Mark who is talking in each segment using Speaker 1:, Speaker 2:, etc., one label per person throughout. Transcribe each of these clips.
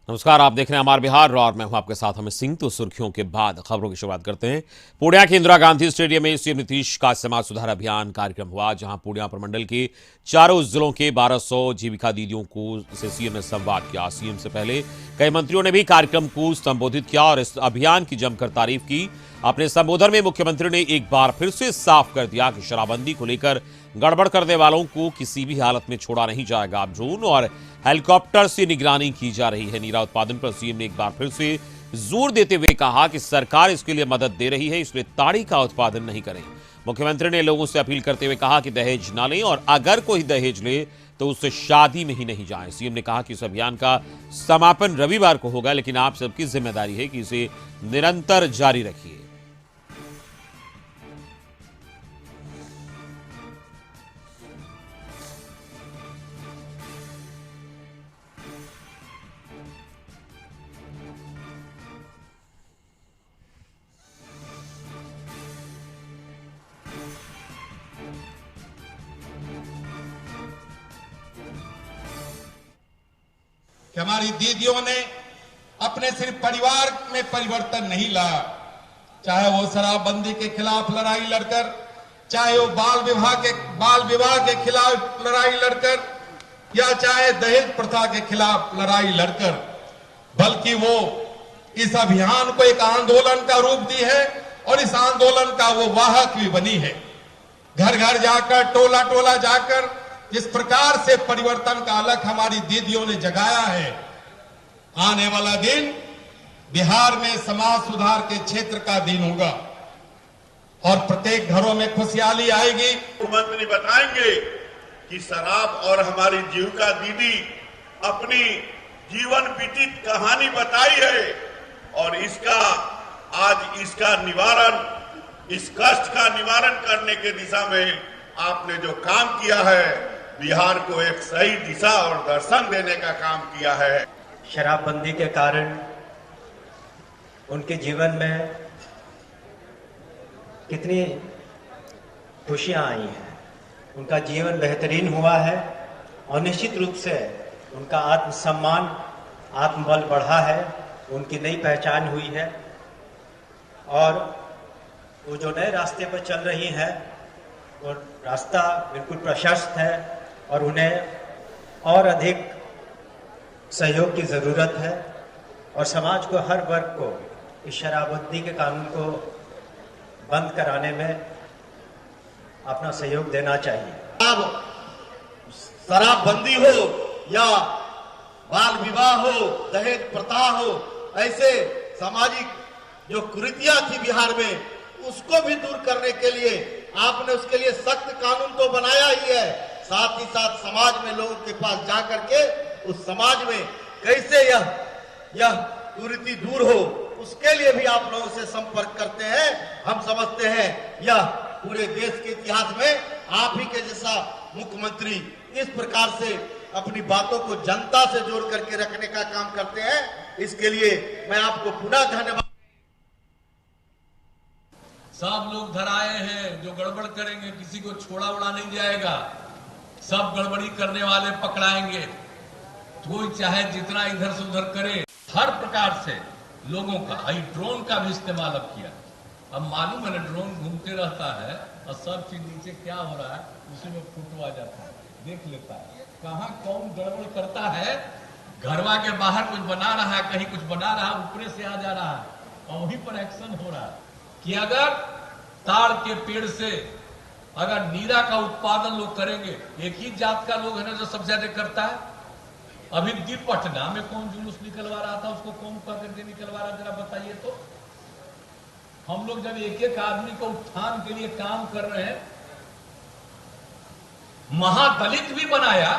Speaker 1: नमस्कार, आप देख रहे हैं हमारे बिहार और मैं हूं आपके साथ हमें सिंह। तो सुर्खियों के बाद खबरों की शुरुआत करते हैं। पूर्णिया के इंदिरा गांधी स्टेडियम में सीएम नीतीश का समाज सुधार अभियान कार्यक्रम हुआ, जहां पूर्णिया प्रमंडल के चारों जिलों के 1200 जीविका दीदियों को से सीएम ने संवाद किया। सीएम से पहले कई मंत्रियों ने भी कार्यक्रम को संबोधित किया और इस अभियान की जमकर तारीफ की। अपने संबोधन में मुख्यमंत्री ने एक बार फिर से साफ कर दिया कि शराबबंदी को लेकर गड़बड़ करने वालों को किसी भी हालत में छोड़ा नहीं जाएगा। अब ड्रोन और हेलीकॉप्टर से निगरानी की जा रही है। नीरा उत्पादन पर सीएम ने एक बार फिर से जोर देते हुए कहा कि सरकार इसके लिए मदद दे रही है, इसलिए ताड़ी का उत्पादन नहीं करें। मुख्यमंत्री ने लोगों से अपील करते हुए कहा कि दहेज न लें और अगर कोई दहेज ले तो उससे शादी में ही नहीं जाएं। सीएम ने कहा कि इस अभियान का समापन रविवार को होगा, लेकिन आप सबकी जिम्मेदारी है कि इसे निरंतर जारी रखिए।
Speaker 2: कि हमारी दीदियों ने अपने सिर्फ परिवार में परिवर्तन नहीं लाया, चाहे वो शराबबंदी के खिलाफ लड़ाई लड़कर, चाहे वो बाल विवाह के खिलाफ लड़ाई लड़कर, या चाहे दहेज प्रथा के खिलाफ लड़ाई लड़कर, बल्कि वो इस अभियान को एक आंदोलन का रूप दी है और इस आंदोलन का वो वाहक भी बनी है। घर घर जाकर, टोला टोला जाकर जिस प्रकार से परिवर्तन का अलख हमारी दीदियों ने जगाया है, आने वाला दिन बिहार में समाज सुधार के क्षेत्र का दिन होगा और प्रत्येक घरों में खुशहाली आएगी।
Speaker 3: मुख्यमंत्री बताएंगे कि शराब और हमारी जीविका दीदी अपनी जीवन बीतित कहानी बताई है और इसका निवारण, इस कष्ट का निवारण करने के दिशा में आपने जो काम किया है, बिहार को एक सही दिशा और दर्शन देने का काम किया है।
Speaker 4: शराबबंदी के कारण उनके जीवन में कितनी खुशियां आई हैं, उनका जीवन बेहतरीन हुआ है और निश्चित रूप से उनका आत्मसम्मान, आत्मबल बढ़ा है, उनकी नई पहचान हुई है और वो जो नए रास्ते पर चल रही हैं वो रास्ता बिल्कुल प्रशस्त है और उन्हें और अधिक सहयोग की ज़रूरत है और समाज को, हर वर्ग को इस शराबबंदी के कानून को बंद कराने में अपना सहयोग देना चाहिए।
Speaker 3: अब शराबबंदी हो या बाल विवाह हो, दहेज प्रथा हो, ऐसे सामाजिक जो कुरीतियां थी बिहार में, उसको भी दूर करने के लिए आपने उसके लिए सख्त कानून तो बनाया ही है, साथ ही साथ समाज में लोगों के पास जाकर के उस समाज में कैसे यह कुरीति दूर हो, उसके लिए भी आप लोगों से संपर्क करते हैं। हम समझते हैं यह पूरे देश के इतिहास में आप ही के जैसा मुख्यमंत्री इस प्रकार से अपनी बातों को जनता से जोड़ करके रखने का काम करते हैं। इसके लिए मैं आपको पुनः धन्यवाद।
Speaker 5: सब लोग धराए हैं, जो गड़बड़ करेंगे किसी को छोड़ा उड़ा नहीं जाएगा, सब गड़बड़ी करने वाले पकड़ाएंगे। कोई चाहे जितना इधर से उधर करे, हर प्रकार से लोगों का ड्रोन का भी इस्तेमाल अब किया। अब मालूम है ना, ड्रोन घूमते रहता है और सब चीज नीचे क्या हो रहा है उसी में फोटो आ जाता है, देख लेता है कहाँ कौन गड़बड़ करता है। घरवा के बाहर कुछ बना रहा है, कहीं कुछ बना रहा है, ऊपर से आ जा रहा है और वहीं पर एक्शन हो रहा है कि अगर ताड़ के पेड़ से अगर नीरा का उत्पादन लोग करेंगे, एक ही जात का लोग है ना जो सबसे ज्यादा करता है। अभी पटना में कौन जुलूस निकलवा रहा था, उसको कौन करके निकलवा रहा, जरा बताइए तो। हम लोग जब एक एक आदमी को उत्थान के लिए काम कर रहे हैं, महादलित भी बनाया,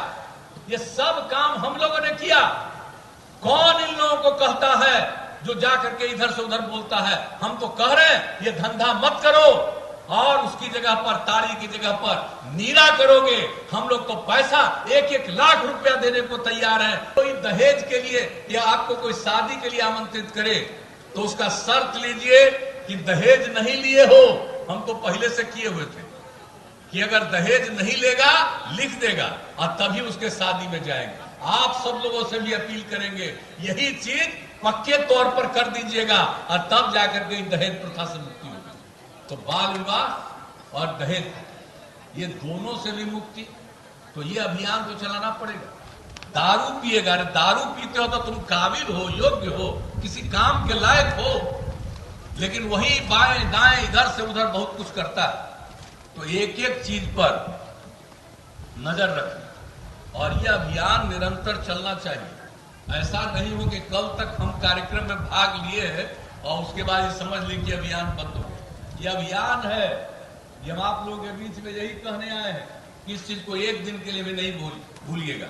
Speaker 5: ये सब काम हम लोगों ने किया। कौन इन लोगों को कहता है जो जाकर के इधर से उधर बोलता है? हम तो कह रहे हैं ये धंधा मत करो और उसकी जगह पर, ताड़ी की जगह पर नीरा करोगे, हम लोग तो पैसा 1-1 लाख रुपया देने को तैयार हैं। कोई दहेज के लिए या आपको कोई शादी के लिए आमंत्रित करे तो उसका शर्त लीजिए कि दहेज नहीं लिए हो। हम तो पहले से किए हुए थे कि अगर दहेज नहीं लेगा लिख देगा और तभी उसके शादी में जाएंगे। आप सब लोगों से भी अपील करेंगे, यही चीज पक्के तौर पर कर दीजिएगा और तब जाकर के दहेज प्रथा से मुक्ति होगी। तो बाल विवाह और दहेज ये दोनों से भी मुक्ति, तो ये अभियान तो चलाना पड़ेगा। दारू पिएगा, अरे दारू पीते हो तो तुम काबिल हो, योग्य हो, किसी काम के लायक हो, लेकिन वही बाएं दाएं इधर से उधर बहुत कुछ करता है। तो एक एक चीज पर नजर रखें और यह अभियान निरंतर चलना चाहिए। ऐसा नहीं हो कि कल तक हम कार्यक्रम में भाग लिए और उसके बाद ये समझ लें कि अभियान बंद हो गया। यह अभियान है, ये हम आप लोगों के बीच में यही कहने आए हैं कि इस चीज को एक दिन के लिए भी नहीं भूलिएगा।